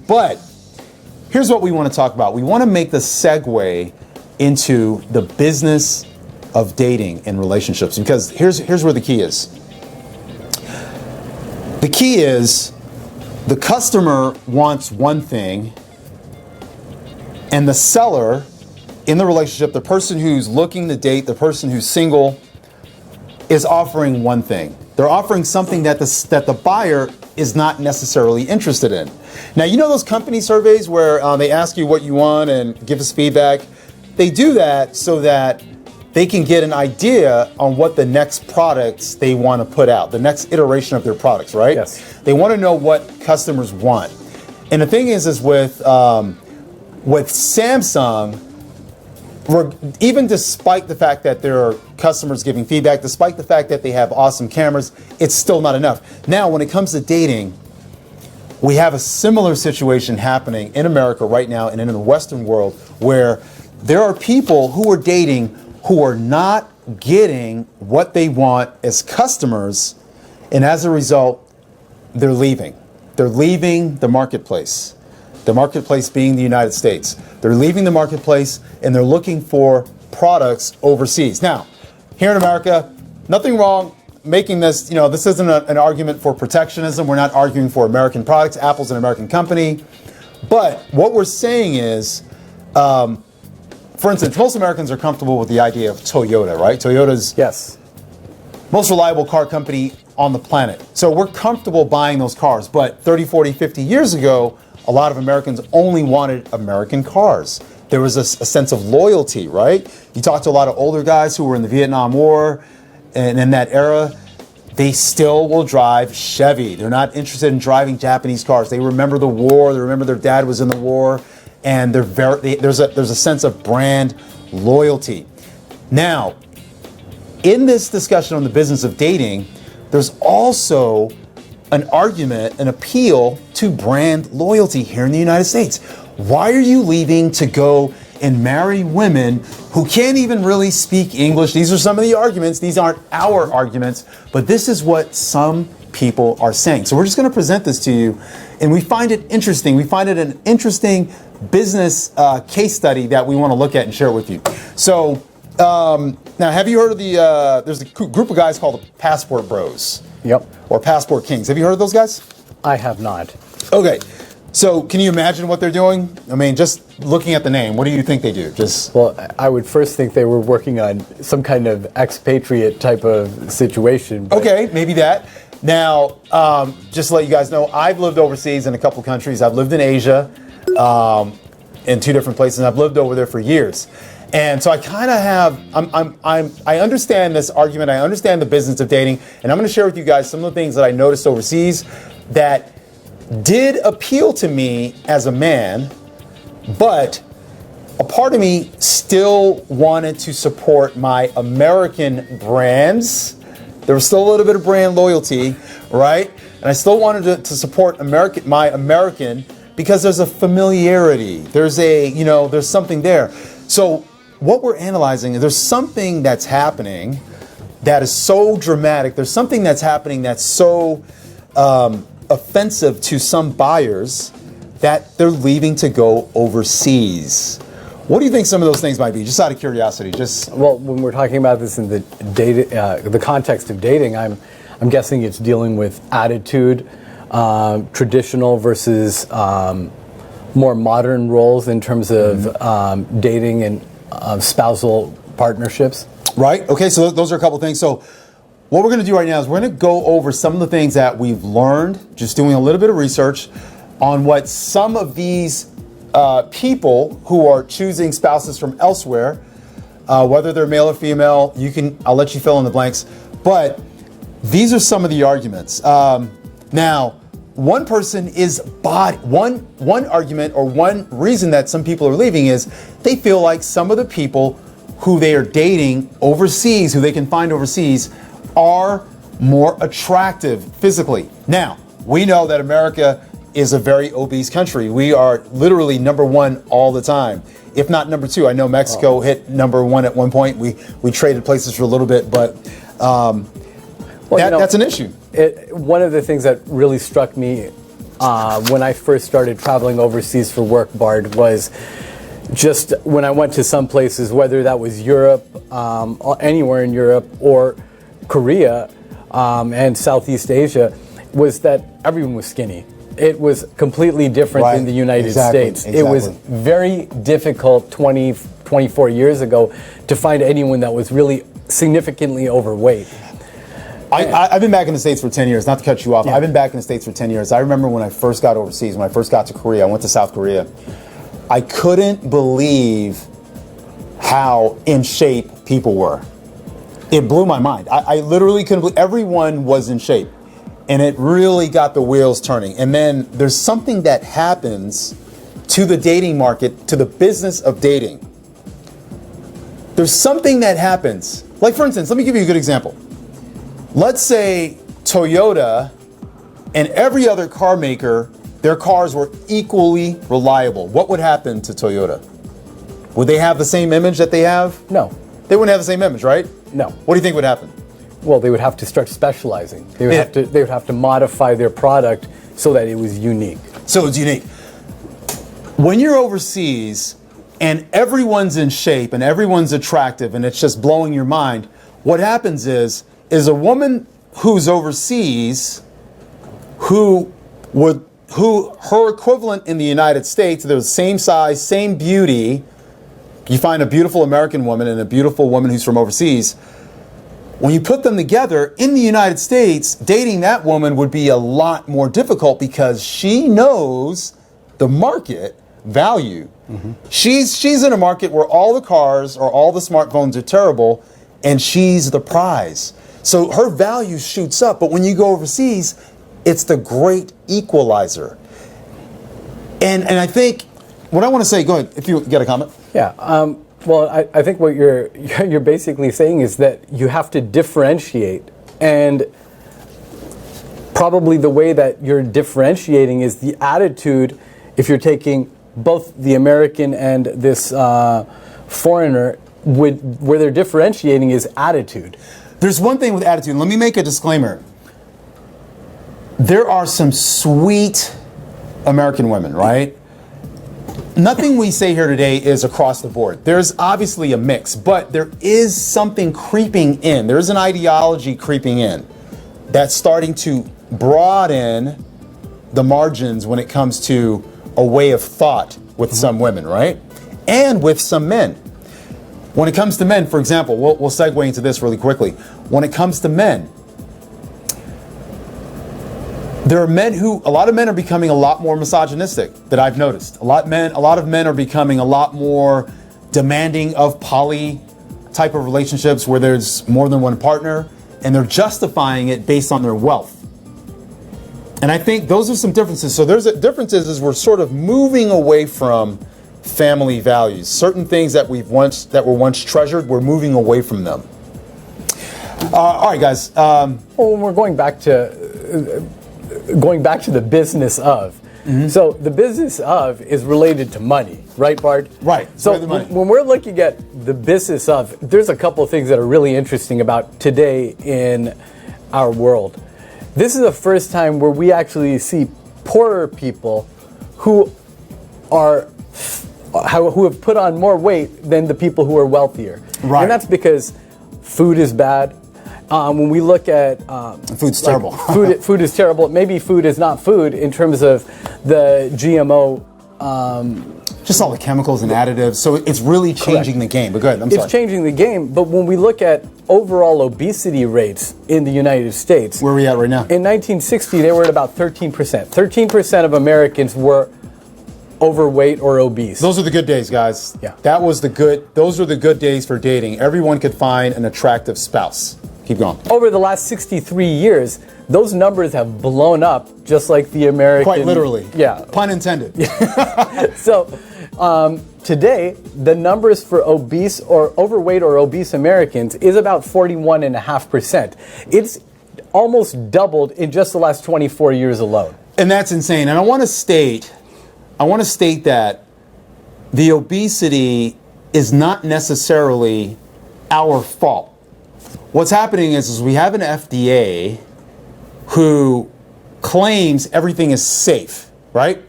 But here's what we want to talk about. We want to make the segue into the business of dating and relationships, because here's where the key is. The key is the customer wants one thing, and the seller in the relationship, the person who's looking to date, the person who's single, is offering one thing. They're offering something that the buyer is not necessarily interested in. Now, you know those company surveys where they ask you what you want and give us feedback? They do that so that they can get an idea on what the next products they want to put out, the next iteration of their products, right? Yes. They want to know what customers want. And the thing is with Samsung, even despite the fact that there are customers giving feedback, despite the fact that they have awesome cameras, it's still not enough. Now, when it comes to dating, we have a similar situation happening in America right now and in the Western world, where there are people who are dating who are not getting what they want as customers, and as a result, they're leaving. They're leaving the marketplace. The marketplace being the United States. They're leaving the marketplace and they're looking for products overseas. Now, here in America, nothing wrong making this, this isn't an argument for protectionism. We're not arguing for American products. Apple's an American company. But what we're saying is, for instance, most Americans are comfortable with the idea of Toyota, right? Toyota's most reliable car company on the planet. So we're comfortable buying those cars. But 30, 40, 50 years ago, a lot of Americans only wanted American cars. There was a sense of loyalty, right? You talk to a lot of older guys who were in the Vietnam War and in that era, they still will drive Chevy. They're not interested in driving Japanese cars. They remember the war. They remember their dad was in the war, and there's a sense of brand loyalty. Now, in this discussion on the business of dating, there's also an argument, an appeal to brand loyalty here in the United States. Why are you leaving to go and marry women who can't even really speak English? These are some of the arguments. These aren't our arguments, but this is what some people are saying. So we're just going to present this to you, and we find it interesting. We find it an interesting business case study that we want to look at and share with you. So now, have you heard of there's a group of guys called the Passport Bros? Yep. Or Passport Kings. Have you heard of those guys? I have not. Okay. So can you imagine what they're doing? I mean, just looking at the name, what do you think they do? Well, I would first think they were working on some kind of expatriate type of situation. Okay, maybe that. Now, just to let you guys know, I've lived overseas in a couple countries. I've lived in Asia, in 2 different places. I've lived over there for years. And so I kind of have, I understand this argument. I understand the business of dating. And I'm going to share with you guys some of the things that I noticed overseas that did appeal to me as a man, but a part of me still wanted to support my American brands. There was still a little bit of brand loyalty, right? And I still wanted to support my American, because there's a familiarity. There's there's something there. So what we're analyzing is there's something that's happening that is so dramatic. There's something that's happening that's so offensive to some buyers that they're leaving to go overseas. What do you think some of those things might be? Just out of curiosity. Well, when we're talking about this in the context of dating, I'm guessing it's dealing with attitude, traditional versus more modern roles in terms of dating and spousal partnerships. Right. Okay. So those are a couple things. So what we're going to do right now is we're going to go over some of the things that we've learned, just doing a little bit of research on what some of these people who are choosing spouses from elsewhere, whether they're male or female, I'll let you fill in the blanks, but these are some of the arguments. Now, one person is one argument or one reason that some people are leaving is they feel like some of the people who they are dating overseas, who they can find overseas, are more attractive physically. Now, we know that America is a very obese country. We are literally number 1 all the time, if not number 2. I know Mexico hit number 1 at one point. We traded places for a little bit, but that's an issue. One of the things that really struck me when I first started traveling overseas for work, Bard, was just when I went to some places, whether that was Europe, anywhere in Europe, or Korea and Southeast Asia, was that everyone was skinny. It was completely different Right. in the United Exactly. States. It was very difficult 24 years ago to find anyone that was really significantly overweight. I've been back in the States for 10 years, not to cut you off. Yeah. I've been back in the States for 10 years. I remember when I first got overseas, when I first got to Korea, I went to South Korea. I couldn't believe how in shape people were. It blew my mind. I literally couldn't believe, everyone was in shape. And it really got the wheels turning. And then there's something that happens to the dating market, to the business of dating. There's something that happens. Like, for instance, let me give you a good example. Let's say Toyota and every other car maker, their cars were equally reliable. What would happen to Toyota? Would they have the same image that they have? No. They wouldn't have the same image, right? No. What do you think would happen? Well, they would have to start specializing. They would, Yeah. they would have to modify their product so that it was unique. So it's unique. When you're overseas and everyone's in shape and everyone's attractive and it's just blowing your mind, what happens is a woman who's overseas who her equivalent in the United States, they're the same size, same beauty. You find a beautiful American woman and a beautiful woman who's from overseas. When you put them together in the United States, dating that woman would be a lot more difficult because she knows the market value. She's in a market where all the cars or all the smartphones are terrible and she's the prize. So her value shoots up, but when you go overseas, it's the great equalizer. And I think what I want to say, go ahead, if you get a comment. Yeah. Well, I think what you're basically saying is that you have to differentiate, and probably the way that you're differentiating is the attitude. If you're taking both the American and this foreigner, where they're differentiating is attitude. There's one thing with attitude, and let me make a disclaimer. There are some sweet American women, right? Nothing we say here today is across the board. There's obviously a mix, but there is something creeping in. There's an ideology creeping in that's starting to broaden the margins when it comes to a way of thought with some women, right? And with some men. When it comes to men, for example, we'll segue into this really quickly. When it comes to men, there are men a lot of men are becoming a lot more misogynistic that I've noticed. A lot of men are becoming a lot more demanding of poly type of relationships where there's more than one partner, and they're justifying it based on their wealth. And I think those are some differences. So there's differences is we're sort of moving away from family values. Certain things that were once treasured, we're moving away from them. All right, guys. Well, we're going back to the business of. So the business of is related to money, right, Bard? Right. So The money. when we're looking at the business of, there's a couple of things that are really interesting about today in our world. This is the first time where we actually see poorer people who have put on more weight than the people who are wealthier. Right. And that's because food is bad. When we look at Food's terrible. food is terrible. Maybe food is not food in terms of the GMO. Just all the chemicals and additives. So it's really changing the game. But go ahead. I'm sorry. It's changing the game. But when we look at overall obesity rates in the United States, Where are we at right now? in 1960 they were at about 13%. 13% of Americans were overweight or obese. Those are the good days, guys. Yeah. Those are the good days for dating. Everyone could find an attractive spouse. Keep going. Over the last 63 years, those numbers have blown up, just like the American. Quite literally. Yeah. Pun intended. So today, the numbers for obese or overweight or obese Americans is about 41.5%. It's almost doubled in just the last 24 years alone. And that's insane. And I want to state that the obesity is not necessarily our fault. What's happening is we have an FDA who claims everything is safe, right?